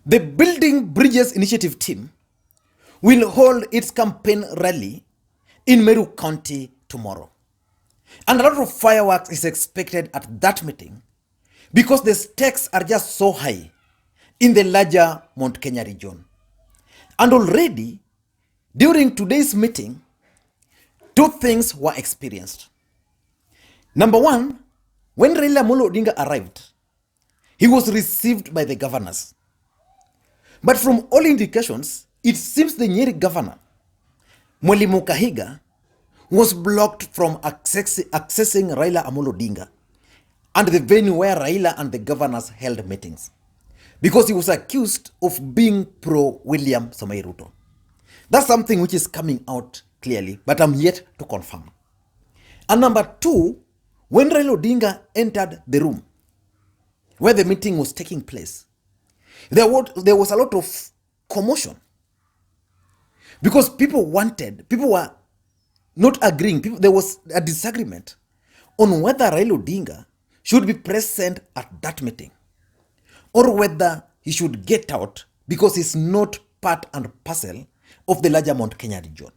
The Building Bridges Initiative team will hold its campaign rally in Meru County tomorrow. And a lot of fireworks is expected at that meeting because the stakes are just so high in the larger Mount Kenya region. And already, during today's meeting, two things were experienced. Number one, when Raila Odinga arrived, he was received by the governors. But from all indications, it seems the Nyeri governor, Mwalimu Kahiga, was blocked from accessing Raila Odinga and the venue where Raila and the governors held meetings, because he was accused of being pro-William Samoei Ruto. That's something which is coming out clearly, but I'm yet to confirm. And number two, when Raila Odinga entered the room where the meeting was taking place, there was a lot of commotion because people were not agreeing. There was a disagreement on whether Raila Odinga should be present at that meeting or whether he should get out because he's not part and parcel of the larger Mount Kenya region.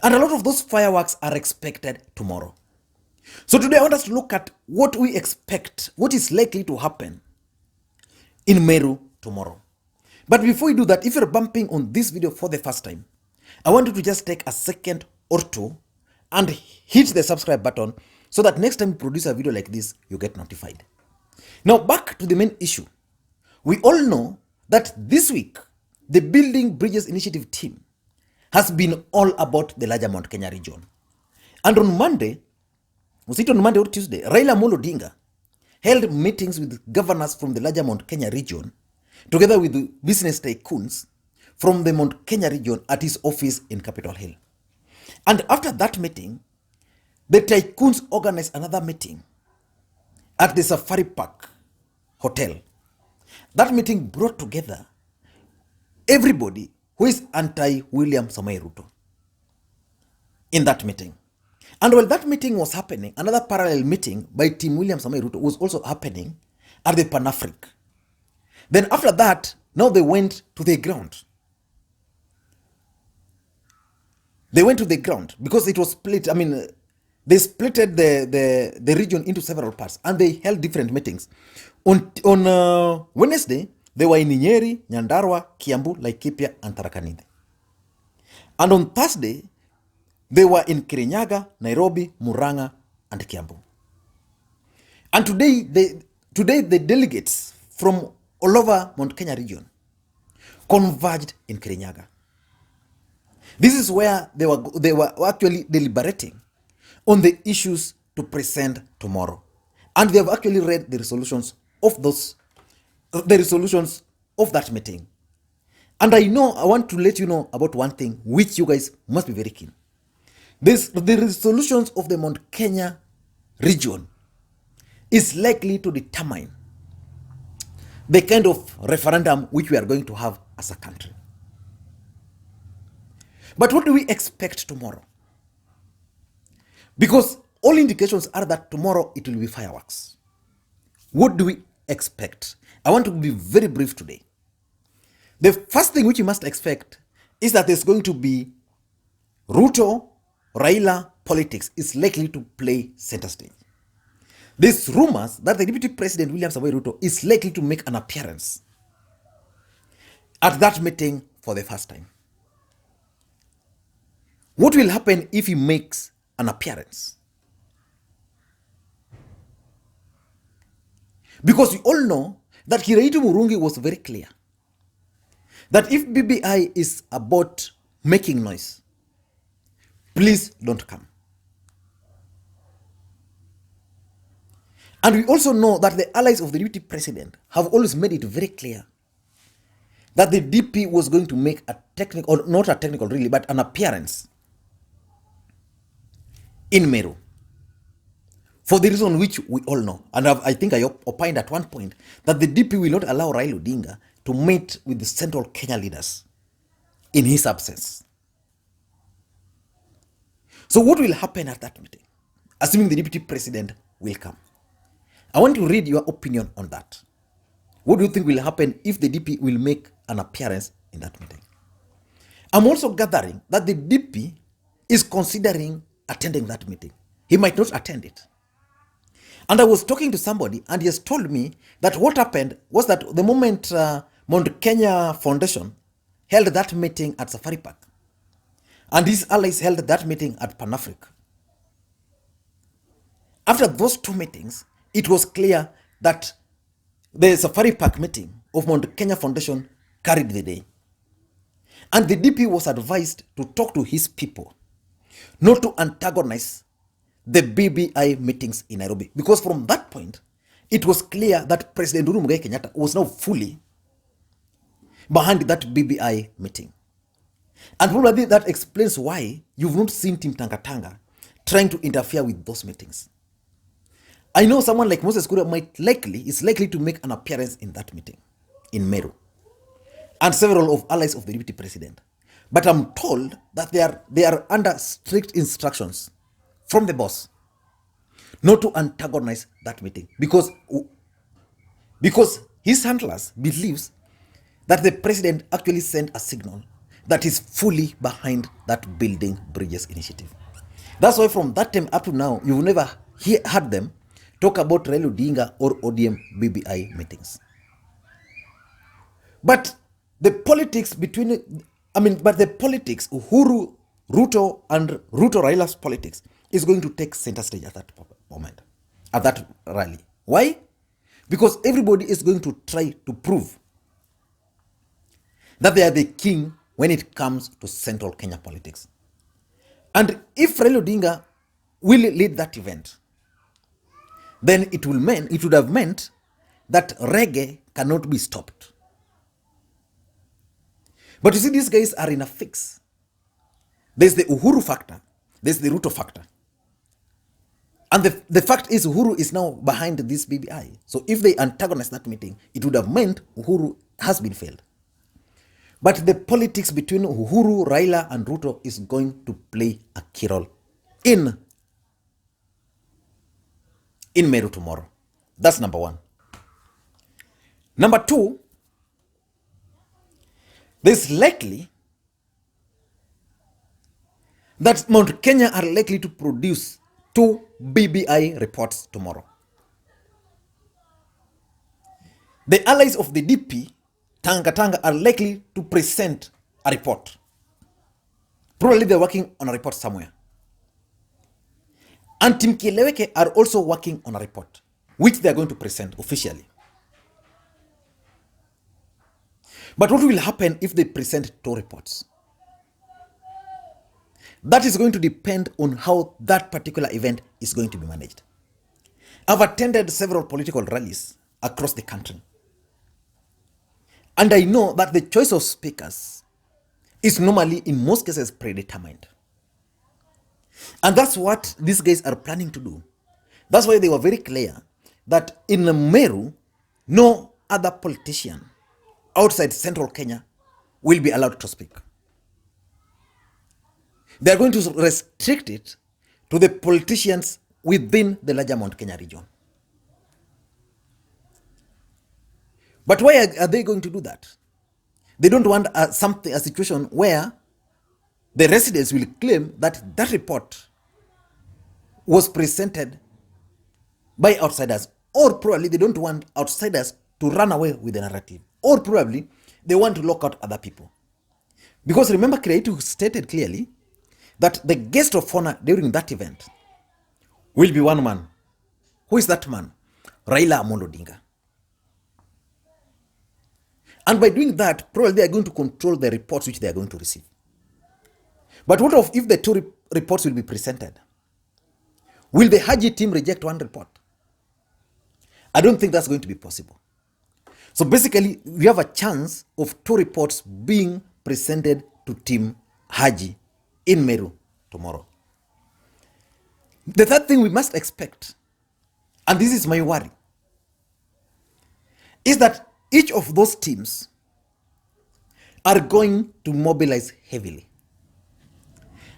And a lot of those fireworks are expected tomorrow. So today I want us to look at what we expect, what is likely to happen in Meru tomorrow. But before we do that, if you're bumping on this video for the first time, I want you to just take a second or two and hit the subscribe button so that next time we produce a video like this, you get notified. Now back to the main issue. We all know that this week, the Building Bridges Initiative team has been all about the larger Mount Kenya region. And on Monday, was it on Monday or Tuesday, Raila Odinga held meetings with governors from the larger Mount Kenya region, together with the business tycoons from the Mount Kenya region at his office in Capitol Hill. And after that meeting, the tycoons organized another meeting at the Safari Park Hotel. That meeting brought together everybody who is anti-William Samoei Ruto in that meeting. And while that meeting was happening, another parallel meeting by Team William Samoei Ruto was also happening at the Pan-Afric. Then after that, now they went to the ground. They went to the ground because it was split. They splitted the region into several parts and they held different meetings. On Wednesday, they were in Nyeri, Nyandarua, Kiambu, Laikipia, and Tharaka Nithi. And on Thursday, they were in Kirinyaga, Nairobi, Murang'a, and Kiambu. And today the delegates from all over Mount Kenya region converged in Kirinyaga. This is where they were actually deliberating on the issues to present tomorrow. And they have actually read the resolutions of that meeting. And I want to let you know about one thing which you guys must be very keen. The resolutions of the Mount Kenya region is likely to determine the kind of referendum which we are going to have as a country. But what do we expect tomorrow? Because all indications are that tomorrow it will be fireworks. What do we expect? I want to be very brief today. The first thing which you must expect is that there's going to be Ruto-Raila politics is likely to play center stage. There's rumors that the Deputy President William Samoei Ruto is likely to make an appearance at that meeting for the first time. What will happen if he makes an appearance? Because we all know that Kiraitu Murungi was very clear that if BBI is about making noise, please don't come. And we also know that the allies of the deputy president have always made it very clear that the DP was going to make a technical, or not a technical really, but an appearance in Meru. For the reason which we all know, and I think I opined at one point that the DP will not allow Raila Odinga to meet with the central Kenya leaders in his absence. So what will happen at that meeting, assuming the deputy president will come? I want to read your opinion on that. What do you think will happen if the DP will make an appearance in that meeting? I'm also gathering that the DP is considering attending that meeting. He might not attend it. And I was talking to somebody, and he has told me that what happened was that the moment Mount Kenya Foundation held that meeting at Safari Park, and his allies held that meeting at Pan-Africa, after those two meetings, it was clear that the Safari Park meeting of Mount Kenya Foundation carried the day. And the DP was advised to talk to his people, not to antagonize the BBI meetings in Nairobi. Because from that point, it was clear that President Uhuru Kenyatta was now fully behind that BBI meeting. And probably that explains why you've not seen Team Tanga Tanga trying to interfere with those meetings. I know someone like Moses Kuria is likely to make an appearance in that meeting in Meru, and several of allies of the deputy president. But I'm told that they are under strict instructions from the boss not to antagonize that meeting, because his handlers believes that the president actually sent a signal that is fully behind that building bridges initiative. That's why from that time up to now, you've never heard them talk about Raila Odinga or ODM BBI meetings. But the politics Uhuru, Ruto, and Ruto-Raila's politics is going to take center stage at that moment, at that rally. Why? Because everybody is going to try to prove that they are the king when it comes to central Kenya politics. And if Raila Odinga will lead that event, then it would have meant that reggae cannot be stopped. But you see, these guys are in a fix. There's the Uhuru factor, there's the Ruto factor. And the fact is Uhuru is now behind this BBI. So if they antagonize that meeting, it would have meant Uhuru has been failed. But the politics between Uhuru, Raila, and Ruto is going to play a key role in Meru tomorrow. That's number one. Number two, there's likely that Mount Kenya are likely to produce 2 BBI reports tomorrow. The allies of the DP, Tanga Tanga, are likely to present a report. Probably they're working on a report somewhere. And Team Kileweke are also working on a report, which they are going to present officially. But what will happen if they present 2 reports? That is going to depend on how that particular event is going to be managed. I've attended several political rallies across the country. And I know that the choice of speakers is normally, in most cases, predetermined. And that's what these guys are planning to do. That's why they were very clear that in Meru, no other politician outside central Kenya will be allowed to speak. They are going to restrict it to the politicians within the larger Mount Kenya region. But why are they going to do that? They don't want a situation where the residents will claim that that report was presented by outsiders, or probably they don't want outsiders to run away with the narrative, or probably they want to lock out other people. Because remember, Creative stated clearly that the guest of honor during that event will be one man. Who is that man? Raila Odinga. And by doing that, probably they are going to control the reports which they are going to receive. But what if the 2 reports will be presented? Will the Haji team reject 1 report? I don't think that's going to be possible. So basically, we have a chance of 2 reports being presented to Team Haji in Meru tomorrow. The third thing we must expect, and this is my worry, is that each of those teams are going to mobilize heavily.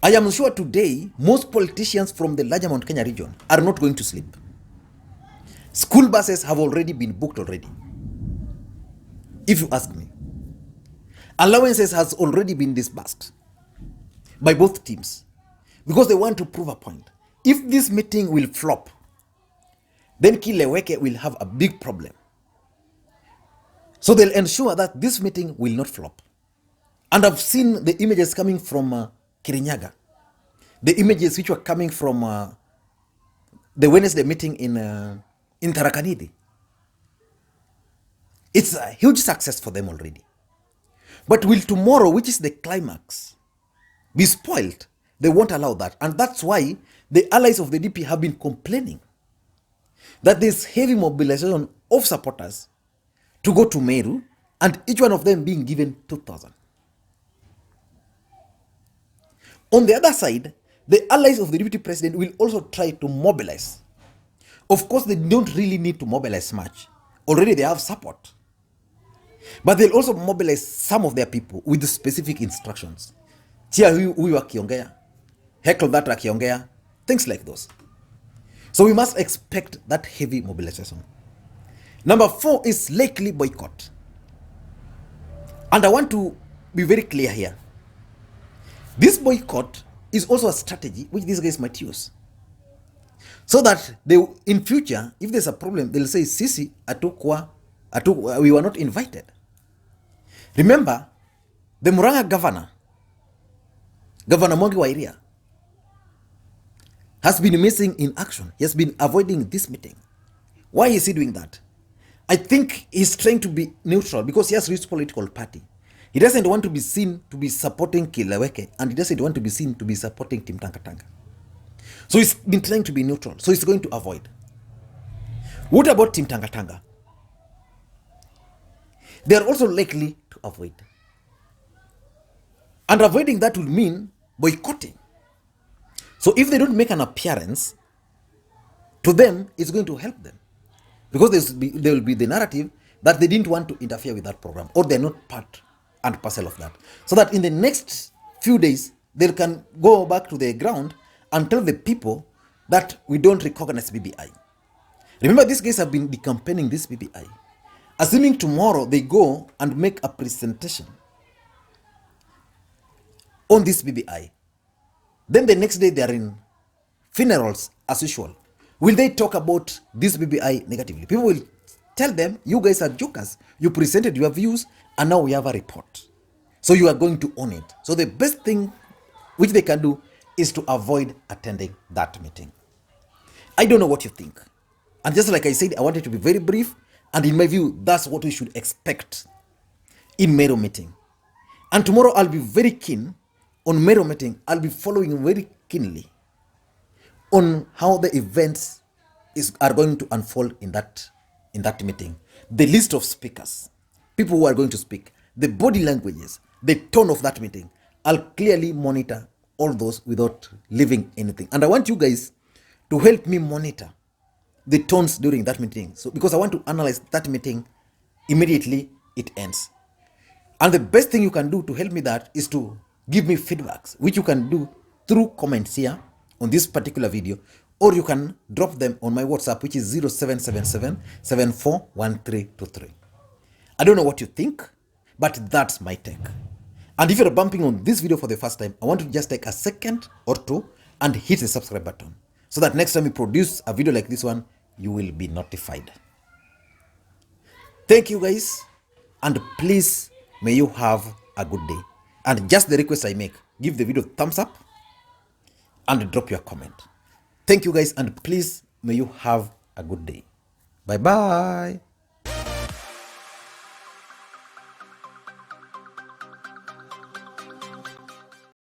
I am sure today, most politicians from the larger Mount Kenya region are not going to sleep. School buses have already been booked already. if you ask me. Allowances has already been disbursed by both teams because they want to prove a point. If this meeting will flop, then Kileweke will have a big problem. So they'll ensure that this meeting will not flop. And I've seen the images coming from Kirinyaga, the images which were coming from the Wednesday meeting in Tarakaniti. It's a huge success for them already. But will tomorrow, which is the climax, be spoiled? They won't allow that. And that's why the allies of the DP have been complaining that there's heavy mobilization of supporters to go to Meru, and each one of them being given 2,000. On the other side, the allies of the deputy president will also try to mobilize. Of course, they don't really need to mobilize much. Already they have support. But they'll also mobilize some of their people with specific instructions. Chia huyu akiongea, heckle that akiongea, things like those. So we must expect that heavy mobilization. Number 4 is likely boycott. And I want to be very clear here. This boycott is also a strategy which these guys might use. So that they, in future, if there's a problem, they'll say, Sisi, we were not invited. Remember, the Muranga governor, Governor Mwangi wa Iria, has been missing in action. He has been avoiding this meeting. Why is he doing that? I think he's trying to be neutral because he has reached political party. He doesn't want to be seen to be supporting Kileweke, and he doesn't want to be seen to be supporting Team Tanga Tanga. So he's been trying to be neutral. So he's going to avoid. What about Team Tanga Tanga? They are also likely to avoid. And avoiding that would mean boycotting. So if they don't make an appearance, to them, it's going to help them. Because there will be the narrative that they didn't want to interfere with that program, or they're not part and parcel of that. So that in the next few days, they can go back to the ground and tell the people that we don't recognize BBI. Remember, these guys have been decampaigning this BBI. Assuming tomorrow they go and make a presentation on this BBI, then the next day they are in funerals as usual. Will they talk about this BBI negatively? People will tell them, you guys are jokers. You presented your views and now we have a report. So you are going to own it. So the best thing which they can do is to avoid attending that meeting. I don't know what you think. And just like I said, I wanted to be very brief. And in my view, that's what we should expect in Meru meeting. And tomorrow I'll be very keen on Meru meeting. I'll be following very keenly on how the events are going to unfold in that meeting. The list of speakers, people who are going to speak, the body languages, the tone of that meeting. I'll clearly monitor all those without leaving anything. And I want you guys to help me monitor the tones during that meeting. So because I want to analyze that meeting immediately it ends. And the best thing you can do to help me that is to give me feedbacks, which you can do through comments here on this particular video, or you can drop them on my WhatsApp, which is 0777 741323. I don't know what you think, but that's my take. And if you're bumping on this video for the first time, I want to just take a second or two and hit the subscribe button so that next time we produce a video like this one, you will be notified. Thank you guys, and please, may you have a good day. And just the request I make, give the video thumbs up and drop your comment. Thank you guys, and please, may you have a good day. Bye-bye.